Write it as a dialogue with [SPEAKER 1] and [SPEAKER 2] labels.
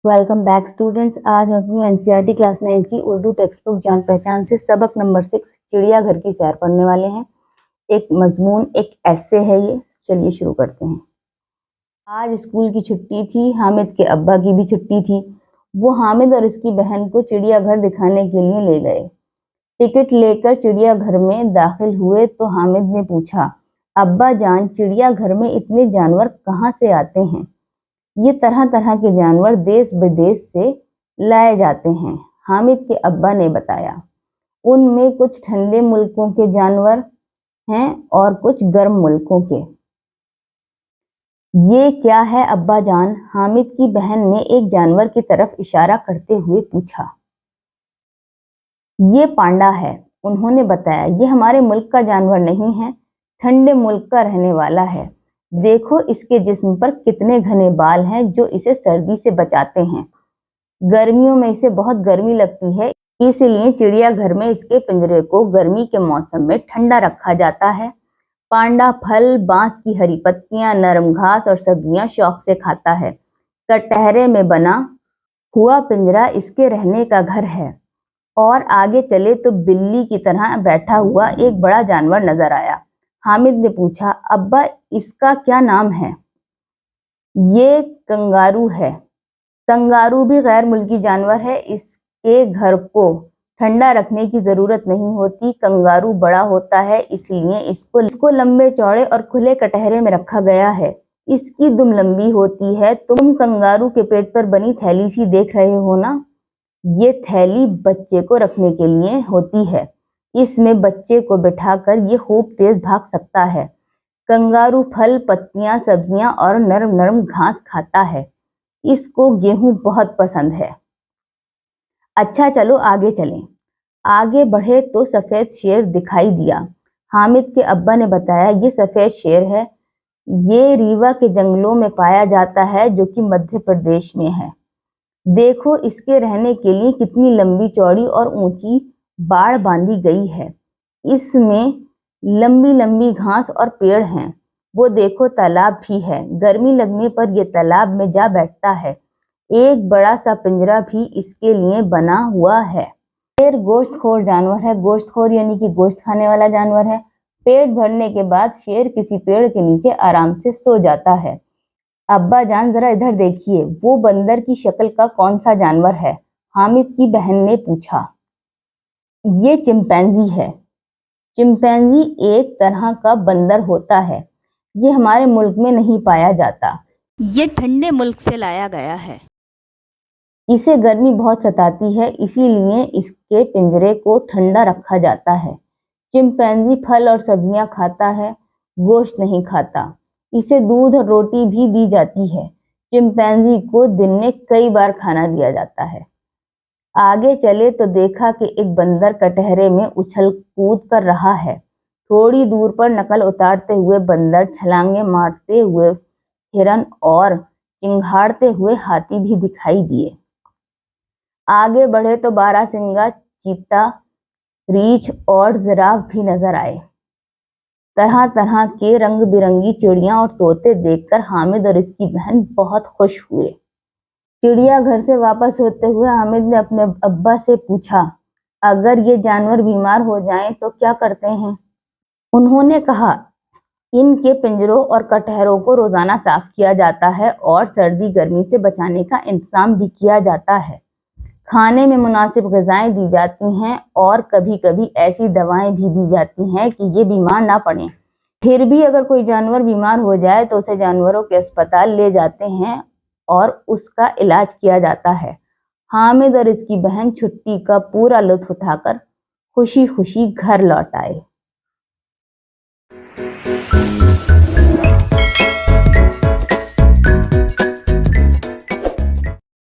[SPEAKER 1] Welcome back students. आज हम अपनी एनसीईआरटी क्लास 9 की उर्दू टेक्स्ट बुक जान पहचान से सबक नंबर 6 चिड़ियाघर की सैर पढ़ने वाले हैं। एक मजमून एक ऐसे है ये। चलिए शुरू करते हैं। आज स्कूल की छुट्टी थी। हामिद के अब्बा की भी छुट्टी थी। वो हामिद और उसकी बहन को चिड़ियाघर दिखाने के लिए ले गए। टिकट लेकर चिड़ियाघर में दाखिल हुए तो हामिद ने पूछा, अब्बा जान, चिड़ियाघर में इतने जानवर कहाँ से आते हैं? ये तरह तरह के जानवर देश विदेश से लाए जाते हैं, हामिद के अब्बा ने बताया। उनमें कुछ ठंडे मुल्कों के जानवर हैं और कुछ गर्म मुल्कों के। ये क्या है अब्बा जान? हामिद की बहन ने एक जानवर की तरफ इशारा करते हुए पूछा। ये पांडा है, उन्होंने बताया। ये हमारे मुल्क का जानवर नहीं है, ठंडे मुल्क का रहने वाला है। देखो इसके जिस्म पर कितने घने बाल हैं जो इसे सर्दी से बचाते हैं। गर्मियों में इसे बहुत गर्मी लगती है, इसलिए चिड़ियाघर में इसके पिंजरे को गर्मी के मौसम में ठंडा रखा जाता है। पांडा फल, बांस की हरी पत्तियां, नरम घास और सब्जियां शौक से खाता है। कटहरे में बना हुआ पिंजरा इसके रहने का घर है। और आगे चले तो बिल्ली की तरह बैठा हुआ एक बड़ा जानवर नजर आया। हामिद ने पूछा, अब्बा इसका क्या नाम है? ये कंगारू है। कंगारू भी गैर मुल्की जानवर है। इसके घर को ठंडा रखने की जरूरत नहीं होती। कंगारू बड़ा होता है, इसलिए इसको लंबे चौड़े और खुले कटहरे में रखा गया है। इसकी दुम लंबी होती है। तुम कंगारू के पेट पर बनी थैली सी देख रहे हो ना? ये थैली बच्चे को रखने के लिए होती है। इसमें बच्चे को बिठाकर ये खूब तेज भाग सकता है। कंगारू फल, पत्तियां, सब्जियां और नरम नरम घास खाता है। इसको गेहूं बहुत पसंद है। अच्छा चलो आगे चलें। आगे बढ़े तो सफेद शेर दिखाई दिया। हामिद के अब्बा ने बताया, ये सफेद शेर है। ये रीवा के जंगलों में पाया जाता है, जो कि मध्य प्रदेश में है। देखो इसके रहने के लिए कितनी लंबी चौड़ी और ऊंची बाड़ बांधी गई है। इसमें लंबी लंबी घास और पेड़ हैं। वो देखो तालाब भी है। गर्मी लगने पर यह तालाब में जा बैठता है। एक बड़ा सा पिंजरा भी इसके लिए बना हुआ है। शेर गोश्तखोर जानवर है। गोश्तखोर यानी कि गोश्त खाने वाला जानवर है। पेट भरने के बाद शेर किसी पेड़ के नीचे आराम से सो जाता है। अब्बा जान जरा इधर देखिए, वो बंदर की शक्ल का कौन सा जानवर है? हामिद की बहन ने पूछा। ये चिंपैंजी है। चिंपैंजी एक तरह का बंदर होता है। ये हमारे मुल्क में नहीं पाया जाता। ये ठंडे मुल्क से लाया गया है। इसे गर्मी बहुत सताती है, इसीलिए इसके पिंजरे को ठंडा रखा जाता है। चिंपैंजी फल और सब्जियां खाता है, गोश्त नहीं खाता। इसे दूध और रोटी भी दी जाती है। चिंपैंजी को दिन में कई बार खाना दिया जाता है। आगे चले तो देखा कि एक बंदर कटहरे में उछल कूद कर रहा है। थोड़ी दूर पर नकल उतारते हुए बंदर, छलांगे मारते हुए हिरन और चिंघाड़ते हुए हाथी भी दिखाई दिए। आगे बढ़े तो बारहसिंगा, चीता, रीछ और जिराफ भी नजर आए। तरह तरह के रंग बिरंगी चिड़िया और तोते देखकर हामिद और इसकी बहन बहुत खुश हुए। चिड़ियाघर से वापस होते हुए हामिद ने अपने अब्बा से पूछा, अगर ये जानवर बीमार हो जाएं तो क्या करते हैं? उन्होंने कहा, इनके पिंजरों और कटहरों को रोजाना साफ किया जाता है और सर्दी गर्मी से बचाने का इंतजाम भी किया जाता है। खाने में मुनासिब ग़िज़ाएं दी जाती हैं और कभी कभी ऐसी दवाएं भी दी जाती हैं कि ये बीमार ना पड़े। फिर भी अगर कोई जानवर बीमार हो जाए तो उसे जानवरों के अस्पताल ले जाते हैं और उसका इलाज किया जाता है। हामिद और इसकी बहन छुट्टी का पूरा लुत्फ उठाकर खुशी खुशी घर लौट आए।